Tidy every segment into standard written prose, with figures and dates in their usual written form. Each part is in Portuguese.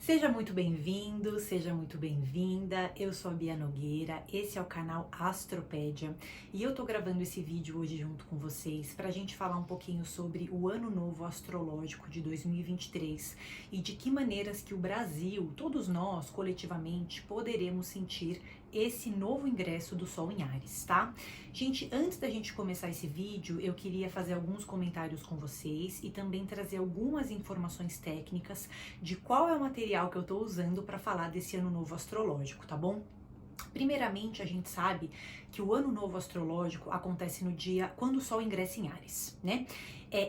Seja muito bem-vindo, seja muito bem-vinda. Eu sou a Bia Nogueira, esse é o canal Astropédia e eu tô gravando esse vídeo hoje junto com vocês para a gente falar um pouquinho sobre o Ano Novo Astrológico de 2023 e de que maneiras que o Brasil, todos nós coletivamente, poderemos sentir esse novo ingresso do Sol em Áries, tá? Gente, antes da gente começar esse vídeo, eu queria fazer alguns comentários com vocês e também trazer algumas informações técnicas de qual é o material que eu tô usando para falar desse ano novo astrológico, tá bom? Primeiramente, a gente sabe que o ano novo astrológico acontece no dia quando o Sol ingressa em Áries, né?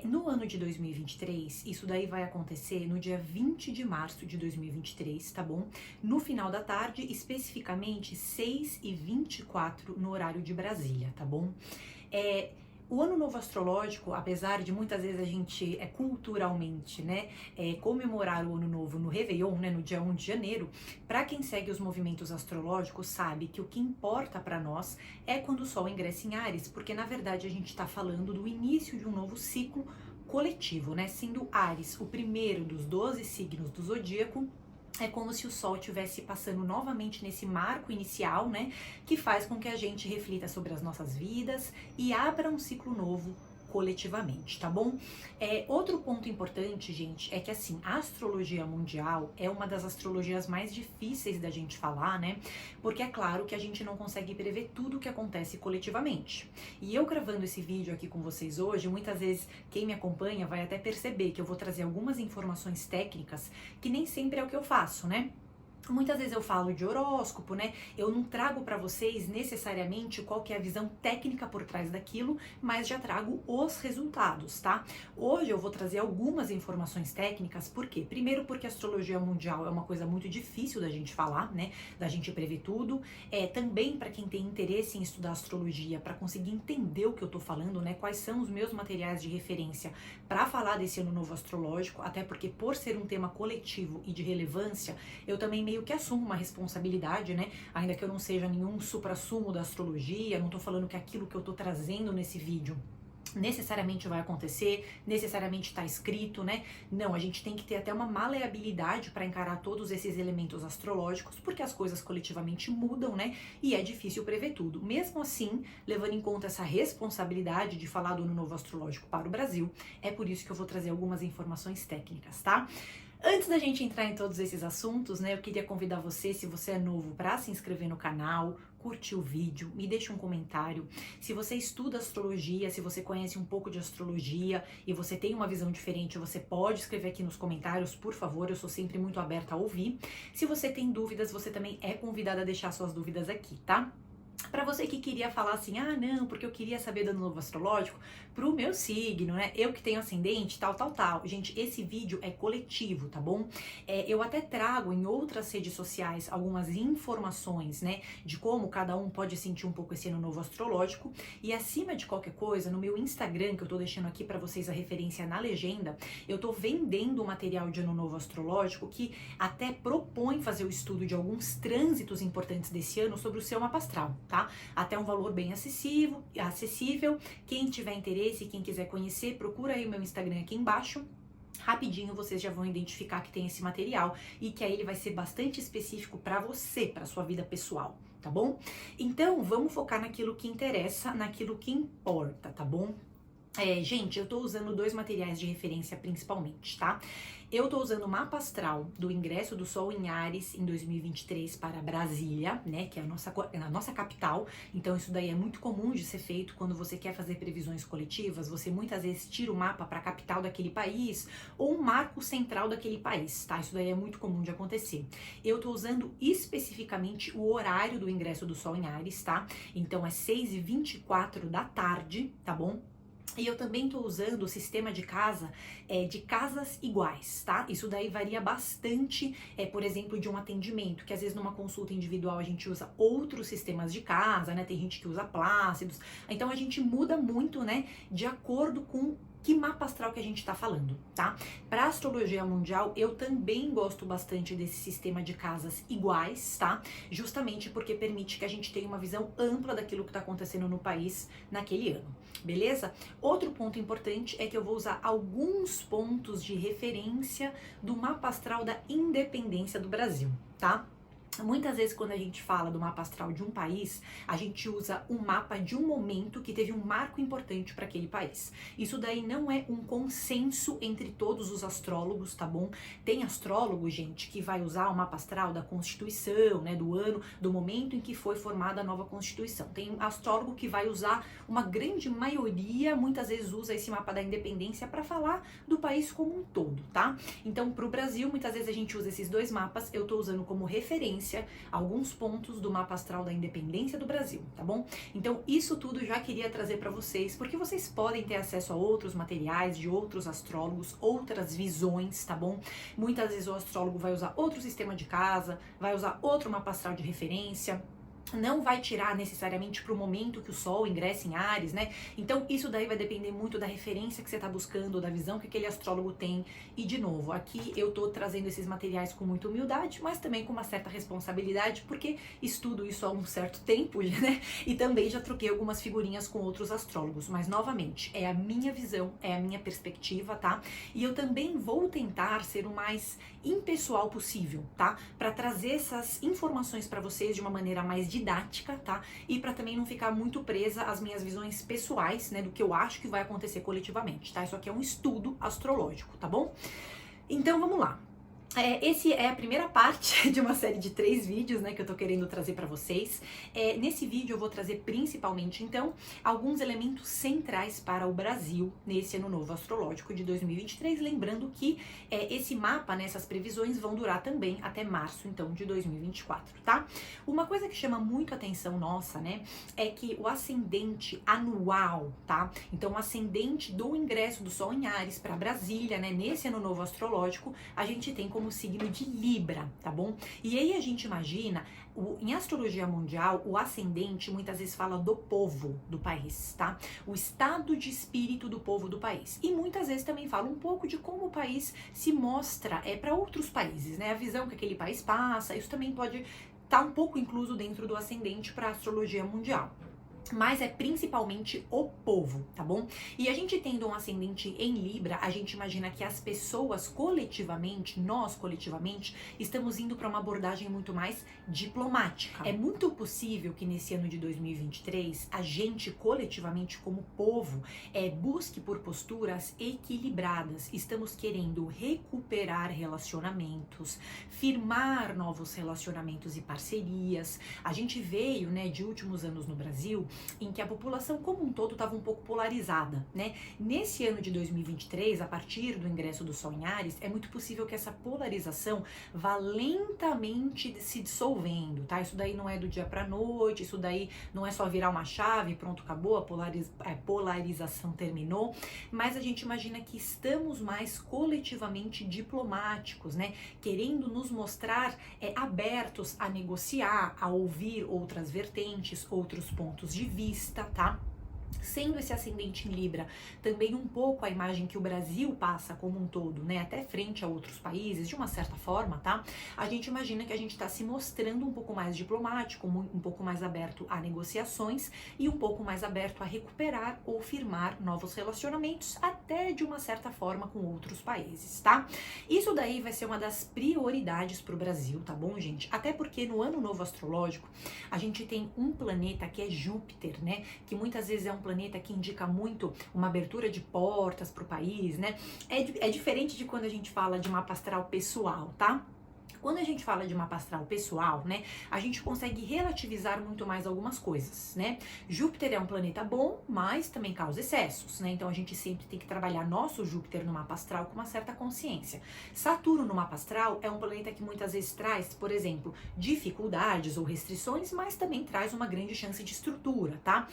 No ano de 2023, isso daí vai acontecer no dia 20 de março de 2023, tá bom? No final da tarde, especificamente 6h24 no horário de Brasília, tá bom? O ano novo astrológico, apesar de muitas vezes a gente culturalmente, né, comemorar o ano novo no Réveillon, né, no dia 1 de janeiro, para quem segue os movimentos astrológicos sabe que o que importa para nós é quando o Sol ingressa em Áries, porque na verdade a gente está falando do início de um novo ciclo coletivo, né, sendo Áries o primeiro dos 12 signos do zodíaco. É como se o Sol estivesse passando novamente nesse marco inicial, né? Que faz com que a gente reflita sobre as nossas vidas e abra um ciclo novo coletivamente, tá bom? Outro ponto importante, gente, é que assim, a astrologia mundial é uma das astrologias mais difíceis da gente falar, né? Porque é claro que a gente não consegue prever tudo o que acontece coletivamente. E eu gravando esse vídeo aqui com vocês hoje, muitas vezes quem me acompanha vai até perceber que eu vou trazer algumas informações técnicas que nem sempre é o que eu faço, né? Muitas vezes eu falo de horóscopo, né? Eu não trago para vocês necessariamente qual que é a visão técnica por trás daquilo, mas já trago os resultados, tá? Hoje eu vou trazer algumas informações técnicas, por quê? Primeiro porque a astrologia mundial é uma coisa muito difícil da gente falar, né? Da gente prever tudo. Também para quem tem interesse em estudar astrologia, para conseguir entender o que eu tô falando, né? Quais são os meus materiais de referência para falar desse ano novo astrológico, até porque por ser um tema coletivo e de relevância, eu também meio que assumo uma responsabilidade, né? Ainda que eu não seja nenhum suprassumo da astrologia, não tô falando que aquilo que eu tô trazendo nesse vídeo necessariamente vai acontecer, necessariamente está escrito, né? Não, a gente tem que ter até uma maleabilidade para encarar todos esses elementos astrológicos, porque as coisas coletivamente mudam, né? E é difícil prever tudo. Mesmo assim, levando em conta essa responsabilidade de falar do ano novo astrológico para o Brasil, é por isso que eu vou trazer algumas informações técnicas, tá? Antes da gente entrar em todos esses assuntos, né, eu queria convidar você, se você é novo, para se inscrever no canal, curtir o vídeo, me deixa um comentário. Se você estuda astrologia, se você conhece um pouco de astrologia e você tem uma visão diferente, você pode escrever aqui nos comentários, por favor, eu sou sempre muito aberta a ouvir. Se você tem dúvidas, você também é convidada a deixar suas dúvidas aqui, tá? Para você que queria falar assim, ah não, porque eu queria saber do ano novo astrológico, pro meu signo, né, eu que tenho ascendente, tal. Gente, esse vídeo é coletivo, tá bom? Eu até trago em outras redes sociais algumas informações, né, de como cada um pode sentir um pouco esse ano novo astrológico, e acima de qualquer coisa, no meu Instagram, que eu tô deixando aqui para vocês a referência na legenda, eu tô vendendo o material de ano novo astrológico que até propõe fazer o estudo de alguns trânsitos importantes desse ano sobre o seu mapa astral, tá? Até um valor bem acessível. Quem tiver interesse, quem quiser conhecer, procura aí o meu Instagram aqui embaixo. Rapidinho vocês já vão identificar que tem esse material e que aí ele vai ser bastante específico para você, para sua vida pessoal, tá bom? Então, vamos focar naquilo que interessa, naquilo que importa, tá bom? Gente, eu tô usando dois materiais de referência principalmente, tá? Eu tô usando o mapa astral do ingresso do Sol em Áries em 2023 para Brasília, né, que é a nossa capital. Então isso daí é muito comum de ser feito quando você quer fazer previsões coletivas. Você muitas vezes tira o mapa para a capital daquele país ou um marco central daquele país, tá? Isso daí é muito comum de acontecer. Eu tô usando especificamente o horário do ingresso do Sol em Áries, tá? Então é 6h24 da tarde, tá bom? E eu também tô usando o sistema de casas iguais, tá? Isso daí varia bastante, por exemplo, de um atendimento, que às vezes numa consulta individual a gente usa outros sistemas de casa, né? Tem gente que usa Plácidos. Então a gente muda muito, né? De acordo com que mapa astral que a gente está falando, tá? Para astrologia mundial, eu também gosto bastante desse sistema de casas iguais, tá? Justamente porque permite que a gente tenha uma visão ampla daquilo que está acontecendo no país naquele ano, beleza? Outro ponto importante é que eu vou usar alguns pontos de referência do mapa astral da independência do Brasil, tá? Muitas vezes quando a gente fala do mapa astral de um país, a gente usa um mapa de um momento que teve um marco importante para aquele país. Isso daí não é um consenso entre todos os astrólogos, tá bom? Tem astrólogo, gente, que vai usar o mapa astral da Constituição, né, do ano, do momento em que foi formada a nova Constituição. Tem astrólogo que vai usar, uma grande maioria, muitas vezes usa esse mapa da independência para falar do país como um todo, tá? Então, para o Brasil, muitas vezes a gente usa esses dois mapas, eu tô usando como referência alguns pontos do mapa astral da independência do Brasil, tá bom? Então isso tudo eu já queria trazer para vocês, porque vocês podem ter acesso a outros materiais de outros astrólogos, outras visões, tá bom? Muitas vezes o astrólogo vai usar outro sistema de casa, vai usar outro mapa astral de referência, não vai tirar necessariamente para o momento que o Sol ingressa em Áries, né? Então isso daí vai depender muito da referência que você está buscando, da visão que aquele astrólogo tem. E de novo, aqui eu tô trazendo esses materiais com muita humildade, mas também com uma certa responsabilidade, porque estudo isso há um certo tempo, né? E também já troquei algumas figurinhas com outros astrólogos. Mas novamente, é a minha visão, é a minha perspectiva, tá? E eu também vou tentar ser o mais impessoal possível, tá? Para trazer essas informações para vocês de uma maneira mais didática, tá? E para também não ficar muito presa às minhas visões pessoais, né, do que eu acho que vai acontecer coletivamente, tá? Isso aqui é um estudo astrológico, tá bom? Então vamos lá. Esse é a primeira parte de uma série de 3 vídeos, né, que eu tô querendo trazer para vocês. Nesse vídeo eu vou trazer principalmente, então, alguns elementos centrais para o Brasil nesse ano novo astrológico de 2023, lembrando que esse mapa, né, essas previsões vão durar também até março, então, de 2024, tá? Uma coisa que chama muito a atenção nossa, né, é que o ascendente anual, tá? Então, o ascendente do ingresso do Sol em Áries para Brasília, né, nesse ano novo astrológico, a gente tem como signo de Libra, tá bom? E aí a gente imagina, em astrologia mundial, o ascendente muitas vezes fala do povo do país, tá? O estado de espírito do povo do país. E muitas vezes também fala um pouco de como o país se mostra para outros países, né? A visão que aquele país passa, isso também pode estar um pouco incluso dentro do ascendente para a astrologia mundial. Mas é principalmente o povo, tá bom? E a gente tendo um ascendente em Libra, a gente imagina que as pessoas coletivamente, nós coletivamente, estamos indo para uma abordagem muito mais diplomática. É muito possível que nesse ano de 2023, a gente coletivamente como povo, busque por posturas equilibradas. Estamos querendo recuperar relacionamentos, firmar novos relacionamentos e parcerias. A gente veio, né, de últimos anos no Brasil, em que a população como um todo estava um pouco polarizada, né? Nesse ano de 2023, a partir do ingresso do Sol em Áries, é muito possível que essa polarização vá lentamente se dissolvendo, tá? Isso daí não é do dia para noite, isso daí não é só virar uma chave, pronto, acabou, a polarização terminou, mas a gente imagina que estamos mais coletivamente diplomáticos, né? Querendo nos mostrar abertos a negociar, a ouvir outras vertentes, outros pontos de vista, tá? Sendo esse ascendente em Libra também um pouco a imagem que o Brasil passa como um todo, né, até frente a outros países, de uma certa forma, tá? A gente imagina que a gente está se mostrando um pouco mais diplomático, um pouco mais aberto a negociações e um pouco mais aberto a recuperar ou firmar novos relacionamentos, até de uma certa forma com outros países, tá? Isso daí vai ser uma das prioridades para o Brasil, tá bom, gente? Até porque no ano novo astrológico a gente tem um planeta que é Júpiter, né, que muitas vezes é um planeta que indica muito uma abertura de portas para o país, né? É diferente de quando a gente fala de mapa astral pessoal, tá? Quando a gente fala de mapa astral pessoal, né, a gente consegue relativizar muito mais algumas coisas, né? Júpiter é um planeta bom, mas também causa excessos, né? Então a gente sempre tem que trabalhar nosso Júpiter no mapa astral com uma certa consciência. Saturno no mapa astral é um planeta que muitas vezes traz, por exemplo, dificuldades ou restrições, mas também traz uma grande chance de estrutura, tá?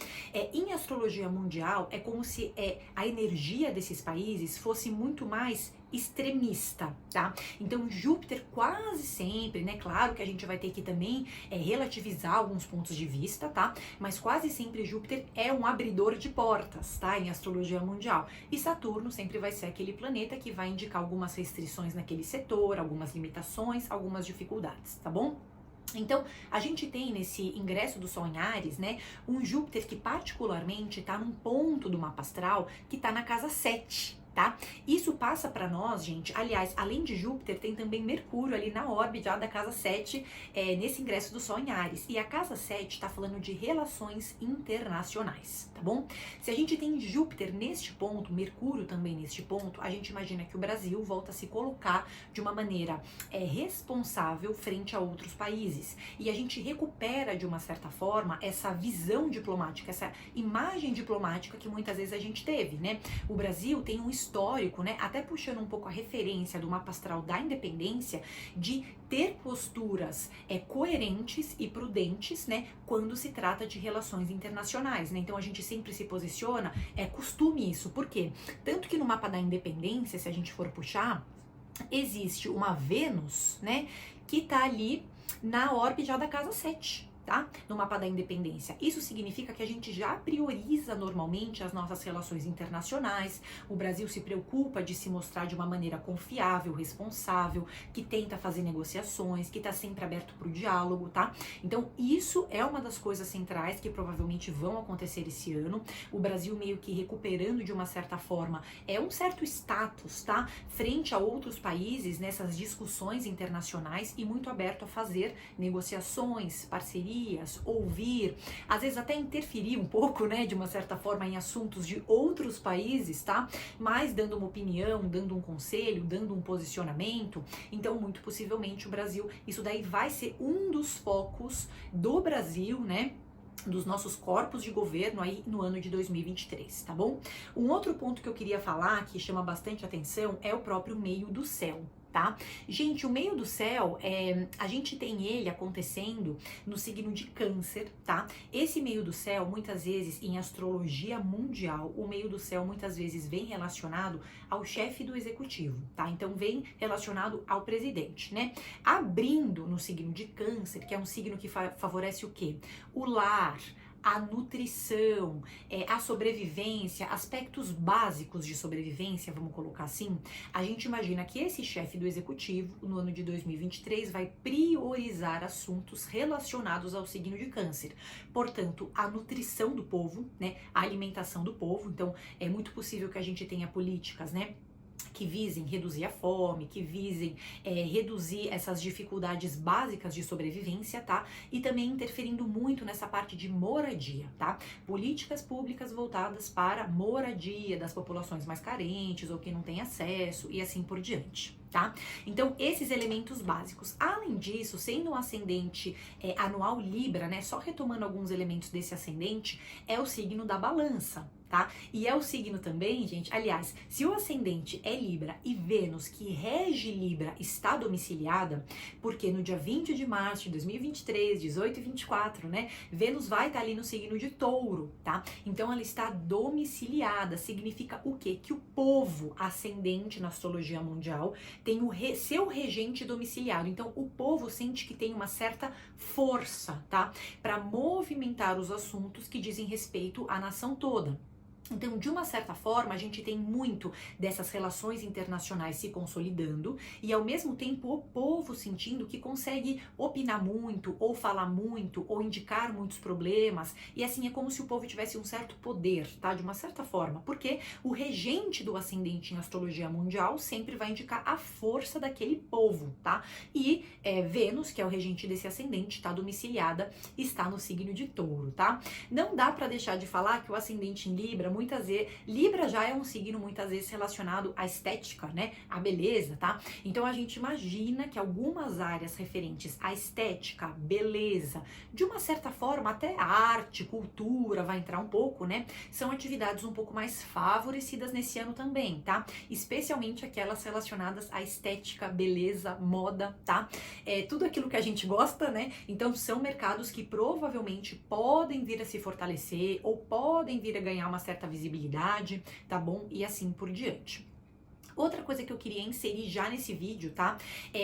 Em astrologia mundial, é como se a energia desses países fosse muito mais extremista, tá? Então Júpiter quase sempre, né? Claro que a gente vai ter que também relativizar alguns pontos de vista, tá? Mas quase sempre Júpiter é um abridor de portas, tá? Em astrologia mundial. E Saturno sempre vai ser aquele planeta que vai indicar algumas restrições naquele setor, algumas limitações, algumas dificuldades, tá bom? Então, a gente tem nesse ingresso do Sol em Áries, né, um Júpiter que particularmente está num ponto do mapa astral que está na casa 7. Tá? Isso passa para nós, gente, aliás, além de Júpiter, tem também Mercúrio ali na órbita da casa 7, nesse ingresso do Sol em Áries. E a casa 7 está falando de relações internacionais, tá bom? Se a gente tem Júpiter neste ponto, Mercúrio também neste ponto, a gente imagina que o Brasil volta a se colocar de uma maneira responsável frente a outros países. E a gente recupera, de uma certa forma, essa visão diplomática, essa imagem diplomática que muitas vezes a gente teve, né? O Brasil tem um histórico, né, até puxando um pouco a referência do mapa astral da independência, de ter posturas coerentes e prudentes, né, quando se trata de relações internacionais, né? Então a gente sempre se posiciona, é costume isso. Por quê? Tanto que no mapa da independência, se a gente for puxar, existe uma Vênus, né, que tá ali na órbita da casa 7. Tá? No mapa da independência. Isso significa que a gente já prioriza normalmente as nossas relações internacionais. O Brasil se preocupa de se mostrar de uma maneira confiável, responsável, que tenta fazer negociações, que está sempre aberto para o diálogo, tá? Então isso é uma das coisas centrais que provavelmente vão acontecer esse ano. O Brasil meio que recuperando de uma certa forma um certo status, tá? Frente a outros países nessas discussões internacionais e muito aberto a fazer negociações, parcerias, ouvir, às vezes até interferir um pouco, né, de uma certa forma em assuntos de outros países, tá? Mas dando uma opinião, dando um conselho, dando um posicionamento. Então, muito possivelmente o Brasil, isso daí vai ser um dos focos do Brasil, né? Dos nossos corpos de governo aí no ano de 2023, tá bom? Um outro ponto que eu queria falar, que chama bastante atenção, é o próprio meio do céu. Tá? Gente, o meio do céu, a gente tem ele acontecendo no signo de Câncer, tá? Esse meio do céu, muitas vezes, em astrologia mundial, o meio do céu muitas vezes vem relacionado ao chefe do executivo, tá? Então vem relacionado ao presidente, né? Abrindo no signo de Câncer, que é um signo que favorece o quê? O lar, a nutrição, a sobrevivência, aspectos básicos de sobrevivência, vamos colocar assim, a gente imagina que esse chefe do executivo, no ano de 2023, vai priorizar assuntos relacionados ao signo de Câncer. Portanto, a nutrição do povo, né, a alimentação do povo. Então, é muito possível que a gente tenha políticas, né, que visem reduzir a fome, que visem reduzir essas dificuldades básicas de sobrevivência, tá? E também interferindo muito nessa parte de moradia, tá? Políticas públicas voltadas para moradia das populações mais carentes ou que não têm acesso e assim por diante. Tá? Então, esses elementos básicos. Além disso, sendo um ascendente anual Libra, né? Só retomando alguns elementos desse ascendente, é o signo da balança, tá? E é o signo também, gente, aliás, se o ascendente é Libra e Vênus, que rege Libra, está domiciliada, porque no dia 20 de março de 2023, 18 e 24, né? Vênus vai estar ali no signo de Touro, tá? Então, ela está domiciliada. Significa o quê? Que o povo ascendente na astrologia mundial tem o seu regente domiciliado. Então, o povo sente que tem uma certa força, tá? Para movimentar os assuntos que dizem respeito à nação toda. Então, de uma certa forma, a gente tem muito dessas relações internacionais se consolidando e, ao mesmo tempo, o povo sentindo que consegue opinar muito, ou falar muito, ou indicar muitos problemas. E assim, é como se o povo tivesse um certo poder, tá? De uma certa forma. Porque o regente do ascendente em astrologia mundial sempre vai indicar a força daquele povo, tá? E Vênus, que é o regente desse ascendente, está domiciliada, está no signo de Touro, tá? Não dá para deixar de falar que o ascendente em Libra, muitas vezes, Libra já é um signo muitas vezes relacionado à estética, né, à beleza, tá? Então a gente imagina que algumas áreas referentes à estética, beleza, de uma certa forma até arte, cultura vai entrar um pouco, né? São atividades um pouco mais favorecidas nesse ano também, tá? Especialmente aquelas relacionadas à estética, beleza, moda, tá? Tudo aquilo que a gente gosta, né? Então são mercados que provavelmente podem vir a se fortalecer ou podem vir a ganhar uma certa visibilidade, tá bom? E assim por diante. Outra coisa que eu queria inserir já nesse vídeo, tá?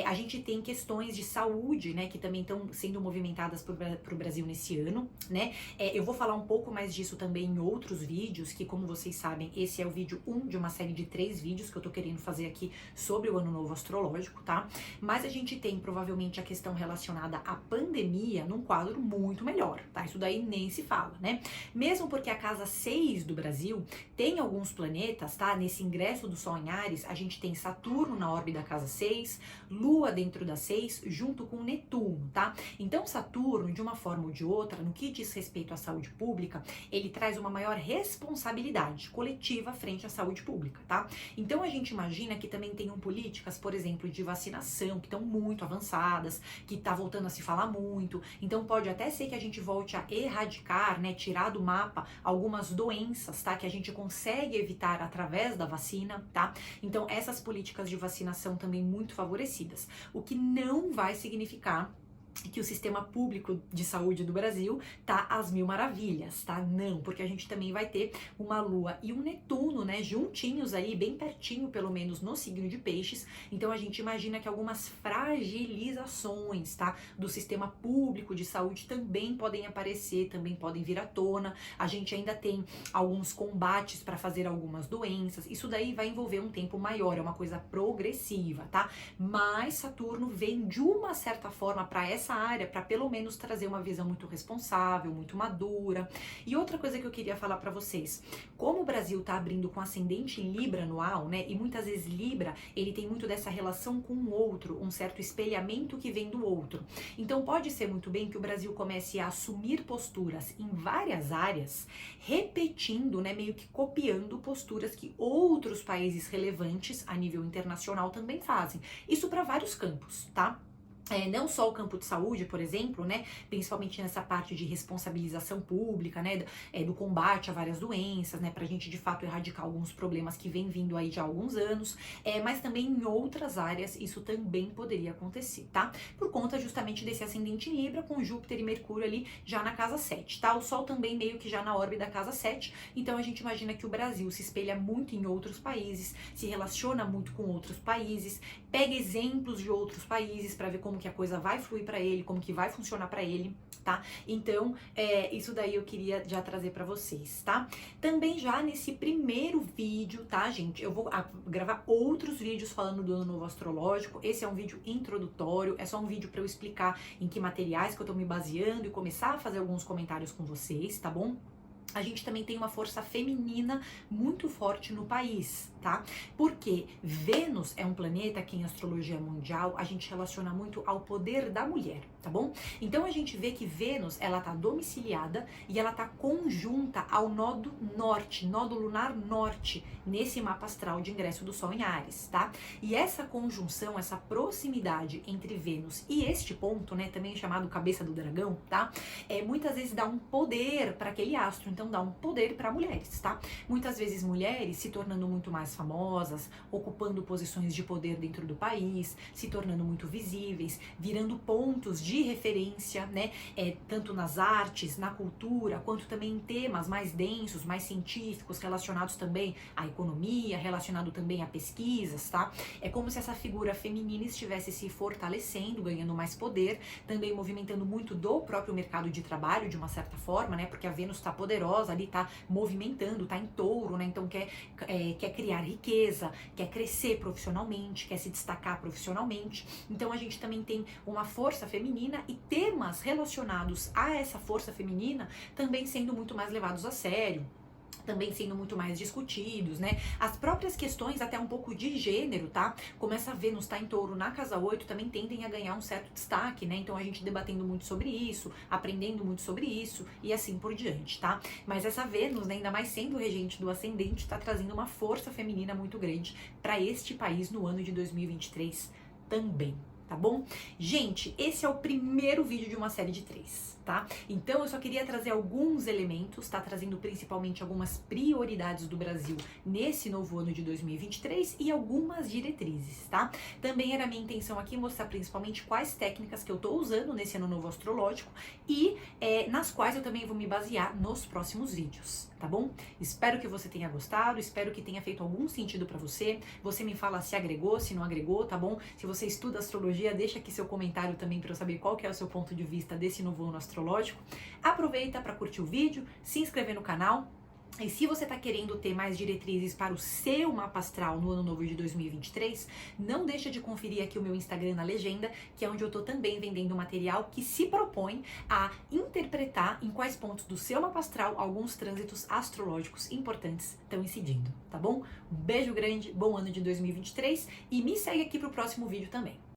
A gente tem questões de saúde, né, que também estão sendo movimentadas pro Brasil nesse ano, né? Eu vou falar um pouco mais disso também em outros vídeos, que como vocês sabem, esse é o vídeo 1 de uma série de 3 vídeos que eu tô querendo fazer aqui sobre o Ano Novo Astrológico, tá? Mas a gente tem provavelmente a questão relacionada à pandemia num quadro muito melhor, tá? Isso daí nem se fala, né? Mesmo porque a casa 6 do Brasil tem alguns planetas, tá? Nesse ingresso do Sol em Áries, a gente tem Saturno na órbita da casa 6, Lua dentro da 6, junto com Netuno, tá? Então Saturno, de uma forma ou de outra, no que diz respeito à saúde pública, ele traz uma maior responsabilidade coletiva frente à saúde pública, tá? Então a gente imagina que também tenham políticas, por exemplo, de vacinação, que estão muito avançadas, que tá voltando a se falar muito, então pode até ser que a gente volte a erradicar, né, tirar do mapa algumas doenças, tá? Que a gente consegue evitar através da vacina, tá? Então essas políticas de vacinação também muito favorecidas, o que não vai significar que o sistema público de saúde do Brasil tá às mil maravilhas, tá? Não, porque a gente também vai ter uma Lua e um Netuno, né, juntinhos aí, bem pertinho, pelo menos no signo de Peixes. Então a gente imagina que algumas fragilizações, tá, do sistema público de saúde também podem aparecer, também podem vir à tona. A gente ainda tem alguns combates para fazer algumas doenças. Isso daí vai envolver um tempo maior, é uma coisa progressiva, tá? Mas Saturno vem de uma certa forma para essa área, para pelo menos trazer uma visão muito responsável, muito madura. E outra coisa que eu queria falar para vocês, como o Brasil tá abrindo com ascendente em Libra anual, né, e muitas vezes Libra, ele tem muito dessa relação com o outro, um certo espelhamento que vem do outro. Então pode ser muito bem que o Brasil comece a assumir posturas em várias áreas, repetindo, né, meio que copiando posturas que outros países relevantes a nível internacional também fazem. Isso para vários campos, tá? Não só o campo de saúde, por exemplo, né, principalmente nessa parte de responsabilização pública, né, do combate a várias doenças, né, pra gente de fato erradicar alguns problemas que vem vindo aí de há alguns anos, mas também em outras áreas isso também poderia acontecer, tá? Por conta justamente desse ascendente em Libra com Júpiter e Mercúrio ali já na casa 7, tá? O Sol também meio que já na órbita da casa 7, então a gente imagina que o Brasil se espelha muito em outros países, se relaciona muito com outros países, pega exemplos de outros países para ver como que a coisa vai fluir para ele, como que vai funcionar para ele, tá? Então, isso daí eu queria já trazer para vocês, tá? Também já nesse primeiro vídeo, tá, gente? Eu vou gravar outros vídeos falando do Ano Novo Astrológico. Esse é um vídeo introdutório, é só um vídeo para eu explicar em que materiais que eu tô me baseando e começar a fazer alguns comentários com vocês, tá bom? A gente também tem uma força feminina muito forte no país, tá? Porque Vênus é um planeta que em astrologia mundial a gente relaciona muito ao poder da mulher, tá bom? Então a gente vê que Vênus, ela tá domiciliada e ela tá conjunta ao nodo norte, nodo lunar norte, nesse mapa astral de ingresso do Sol em Áries, tá? E essa conjunção, essa proximidade entre Vênus e este ponto, né, também chamado cabeça do dragão, tá? Muitas vezes dá um poder para aquele astro, então dá um poder para mulheres, tá? Muitas vezes mulheres se tornando muito mais famosas, ocupando posições de poder dentro do país, se tornando muito visíveis, virando pontos de referência, né? Tanto nas artes, na cultura, quanto também em temas mais densos, mais científicos, relacionados também à economia, relacionado também a pesquisas, tá? É como se essa figura feminina estivesse se fortalecendo, ganhando mais poder, também movimentando muito do próprio mercado de trabalho, de uma certa forma, né? Porque a Vênus está poderosa ali, tá movimentando, tá em touro, né? Então quer criar riqueza, quer crescer profissionalmente, quer se destacar profissionalmente. Então a gente também tem uma força feminina e temas relacionados a essa força feminina também sendo muito mais levados a sério, também sendo muito mais discutidos, né? As próprias questões até um pouco de gênero, tá? Como essa Vênus tá em touro na casa 8, também tendem a ganhar um certo destaque, né? Então a gente debatendo muito sobre isso, aprendendo muito sobre isso e assim por diante, tá? Mas essa Vênus, né, ainda mais sendo regente do ascendente, tá trazendo uma força feminina muito grande para este país no ano de 2023 também. Tá bom? Gente, esse é o primeiro vídeo de uma série de 3, tá? Então eu só queria trazer alguns elementos, tá? Trazendo principalmente algumas prioridades do Brasil nesse novo ano de 2023 e algumas diretrizes, tá? Também era minha intenção aqui mostrar principalmente quais técnicas que eu tô usando nesse ano novo astrológico e nas quais eu também vou me basear nos próximos vídeos, tá tá bom? Espero que você tenha gostado, espero que tenha feito algum sentido pra você. Você me fala se agregou, se não agregou, tá bom? Se você estuda astrologia, deixa aqui seu comentário também para eu saber qual que é o seu ponto de vista desse novo ano astrológico. Aproveita para curtir o vídeo, se inscrever no canal. E se você está querendo ter mais diretrizes para o seu mapa astral no ano novo de 2023, não deixa de conferir aqui o meu Instagram na legenda, que é onde eu estou também vendendo material que se propõe a interpretar em quais pontos do seu mapa astral alguns trânsitos astrológicos importantes estão incidindo, tá bom? Um beijo grande, bom ano de 2023 e me segue aqui para o próximo vídeo também.